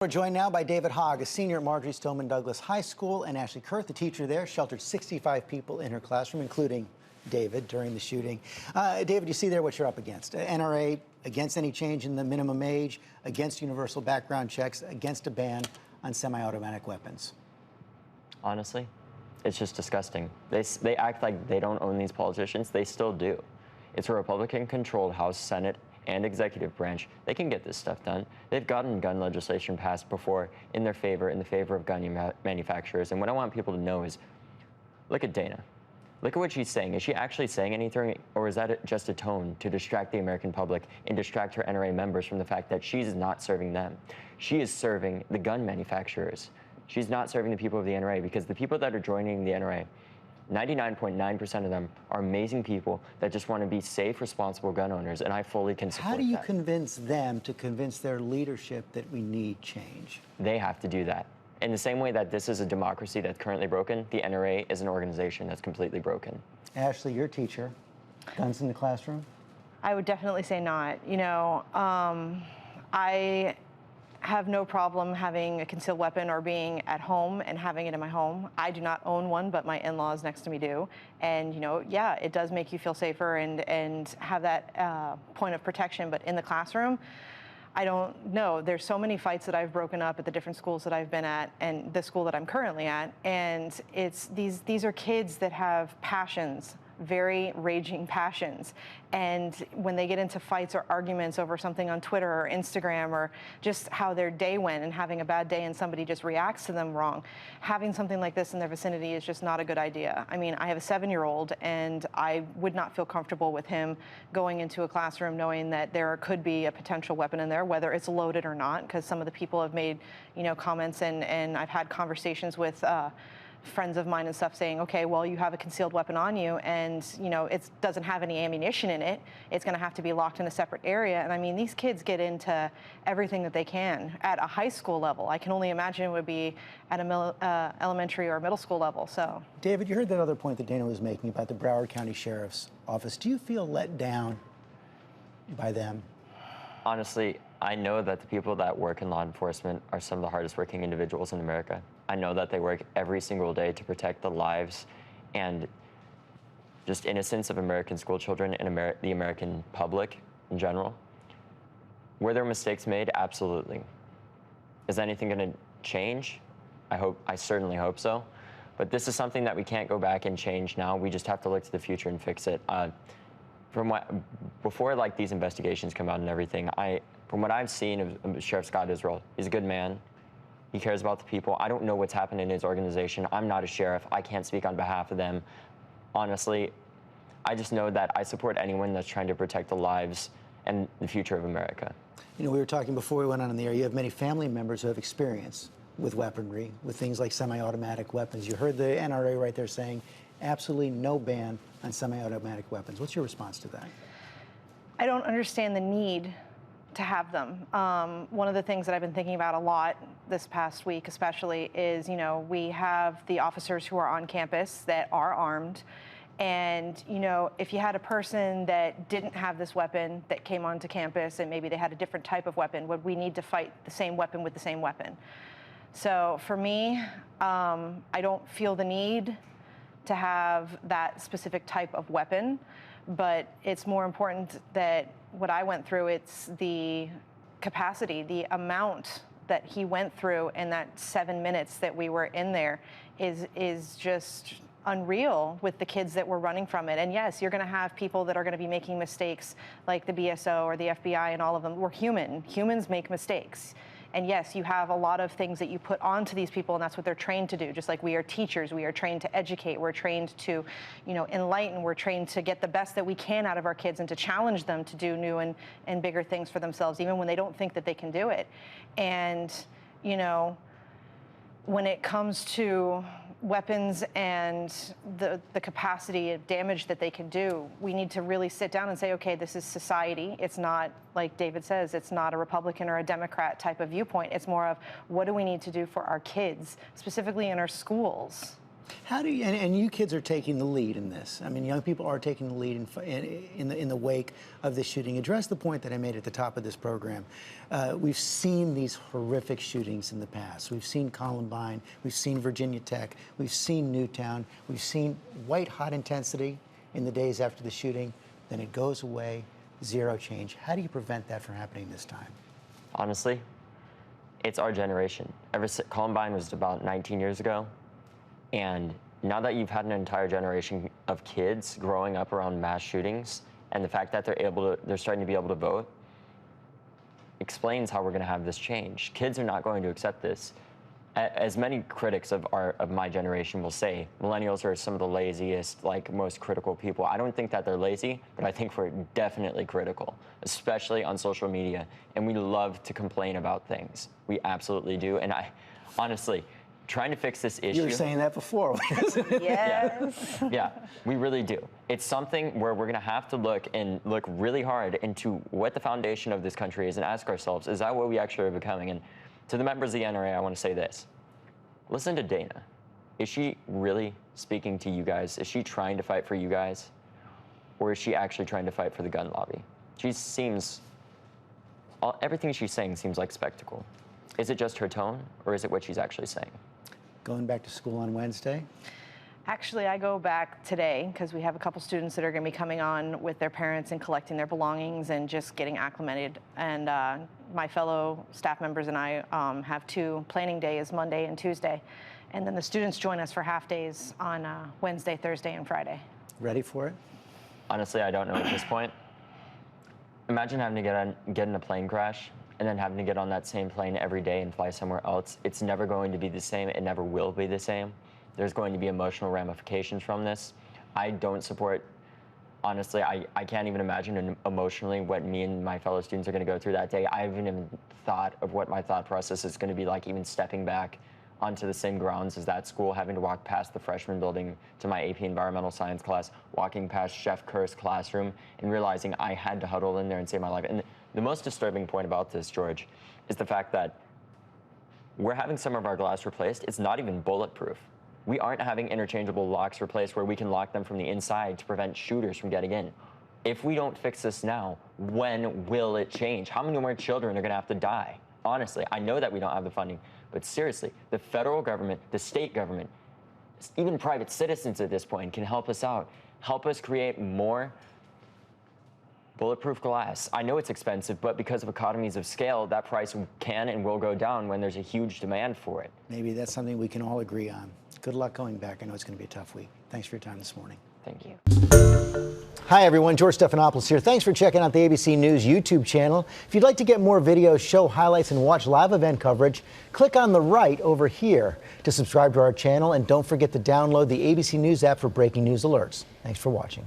We're joined now by David Hogg, a senior at Marjory Stoneman Douglas High School, and Ashley Kurth, the teacher there, sheltered 65 people in her classroom, including David, during the shooting. David, you see there what you're up against. NRA against any change in the minimum age, against universal background checks, against a ban on semi-automatic weapons. Honestly, it's just disgusting. They act like they don't own these politicians. They still do. It's a Republican-controlled House, Senate, and executive branch. They can get this stuff done. They've gotten gun legislation passed before in their favor, in the favor of gun manufacturers. And what I want people to know is, look at Dana. Look at what she's saying. Is she actually saying anything, or is that just a tone to distract the American public and distract her NRA members from the fact that she's not serving them? She is serving the gun manufacturers. She's not serving the people of the NRA, because the people that are joining the NRA, 99.9% of them are amazing people that just want to be safe, responsible gun owners, and I fully can support that. How do you convince them to convince their leadership that we need change? They have to do that. In the same way that this is a democracy that's currently broken, the NRA is an organization that's completely broken. Ashley, you're a teacher. Guns in the classroom? I would definitely say not. You know, I have no problem having a concealed weapon or being at home and having it in my home. I do not own one, but my in-laws next to me do. And, you know, yeah, it does make you feel safer and have that point of protection. But in the classroom, I don't know. There's so many fights that I've broken up at the different schools that I've been at and the school that I'm currently at. And it's these are kids that have passions, very raging passions. And when they get into fights or arguments over something on Twitter or Instagram, or just how their day went and having a bad day and somebody just reacts to them wrong, having something like this in their vicinity is just not a good idea. I mean, I have a 7-year-old, and I would not feel comfortable with him going into a classroom knowing that there could be a potential weapon in there, whether it's loaded or not, because some of the people have made, you know, comments, and I've had conversations with friends of mine and stuff saying, okay, well, you have a concealed weapon on you, and, you know, it doesn't have any ammunition in it. It's going to have to be locked in a separate area. And I mean, these kids get into everything that they can at a high school level. I can only imagine it would be at a elementary or middle school level. So, David, you heard that other point that Dana was making about the Broward County Sheriff's Office. Do you feel let down by them? Honestly, I know that the people that work in law enforcement are some of the hardest working individuals in America. I know that they work every single day to protect the lives and just innocence of American school children and the American public in general. Were there mistakes made? Absolutely. Is anything going to change? I certainly hope so. But this is something that we can't go back and change now. We just have to look to the future and fix it. Before like these investigations come out and everything, from what I've seen of Sheriff Scott Israel, he's a good man. He cares about the people. I don't know what's happened in his organization. I'm not a sheriff. I can't speak on behalf of them. Honestly, I just know that I support anyone that's trying to protect the lives and the future of America. You know, we were talking before we went on the air, you have many family members who have experience with weaponry, with things like semi-automatic weapons. You heard the NRA right there saying absolutely no ban on semi-automatic weapons. What's your response to that? I don't understand the need to have them. One of the things that I've been thinking about a lot this past week especially is, you know, we have the officers who are on campus that are armed. And, you know, if you had a person that didn't have this weapon that came onto campus and maybe they had a different type of weapon, would we need to fight the same weapon with the same weapon? So for me, I don't feel the need to have that specific type of weapon, but it's more important that what I went through, it's the capacity, the amount that he went through in that 7 minutes that we were in there is just unreal with the kids that were running from it. And yes, you're going to have people that are going to be making mistakes, like the BSO or the FBI and all of them. We're human. Humans make mistakes. And yes, you have a lot of things that you put onto these people, and that's what they're trained to do. Just like we are teachers, we are trained to educate, we're trained to, you know, enlighten, we're trained to get the best that we can out of our kids and to challenge them to do new and bigger things for themselves, even when they don't think that they can do it. And, you know, when it comes to weapons and the capacity of damage that they can do, we need to really sit down and say, okay, this is society. It's not, like David says, it's not a Republican or a Democrat type of viewpoint. It's more of, what do we need to do for our kids, specifically in our schools? How do you, and you kids are taking the lead in this. I mean, young people are taking the lead in the wake of this shooting. Address the point that I made at the top of this program. We've seen these horrific shootings in the past. We've seen Columbine, we've seen Virginia Tech, we've seen Newtown, we've seen white-hot intensity in the days after the shooting, then it goes away, zero change. How do you prevent that from happening this time? Honestly, it's our generation. Columbine was about 19 years ago. And now that you've had an entire generation of kids growing up around mass shootings, and the fact that they're starting to be able to vote, explains how we're going to have this change. Kids are not going to accept this. As many critics of my generation will say, millennials are some of the laziest, most critical people. I don't think that they're lazy, but I think we're definitely critical, especially on social media. And we love to complain about things. We absolutely do. And honestly, trying to fix this issue. You were saying that before. Yes. Yeah, we really do. It's something where we're going to have to look really hard into what the foundation of this country is and ask ourselves, is that what we actually are becoming? And to the members of the NRA, I want to say this. Listen to Dana. Is she really speaking to you guys? Is she trying to fight for you guys? Or is she actually trying to fight for the gun lobby? Everything she's saying seems like spectacle. Is it just her tone, or is it what she's actually saying? Going back to school on Wednesday? Actually, I go back today because we have a couple students that are going to be coming on with their parents and collecting their belongings and just getting acclimated. And my fellow staff members and I have 2 planning days, Monday and Tuesday. And then the students join us for half days on Wednesday, Thursday, and Friday. Ready for it? Honestly, I don't know at this point. Imagine having to get in a plane crash and then having to get on that same plane every day and fly somewhere else. It's never going to be the same. It never will be the same. There's going to be emotional ramifications from this. I don't support, honestly, I can't even imagine emotionally what me and my fellow students are going to go through that day. I haven't even thought of what my thought process is going to be like, even stepping back onto the same grounds as that school, having to walk past the freshman building to my AP Environmental Science class, walking past Chef Kurth's classroom, and realizing I had to huddle in there and save my life. And the most disturbing point about this, George, is the fact that we're having some of our glass replaced. It's not even bulletproof. We aren't having interchangeable locks replaced where we can lock them from the inside to prevent shooters from getting in. If we don't fix this now, when will it change? How many more children are going to have to die? Honestly, I know that we don't have the funding, but seriously, the federal government, the state government, even private citizens at this point can help us out. Help us create more bulletproof glass. I know it's expensive, but because of economies of scale, that price can and will go down when there's a huge demand for it. Maybe that's something we can all agree on. Good luck going back. I know it's going to be a tough week. Thanks for your time this morning. Thank you. Hi, everyone. George Stephanopoulos here. Thanks for checking out the ABC News YouTube channel. If you'd like to get more videos, show highlights, and watch live event coverage, click on the right over here to subscribe to our channel. And don't forget to download the ABC News app for breaking news alerts. Thanks for watching.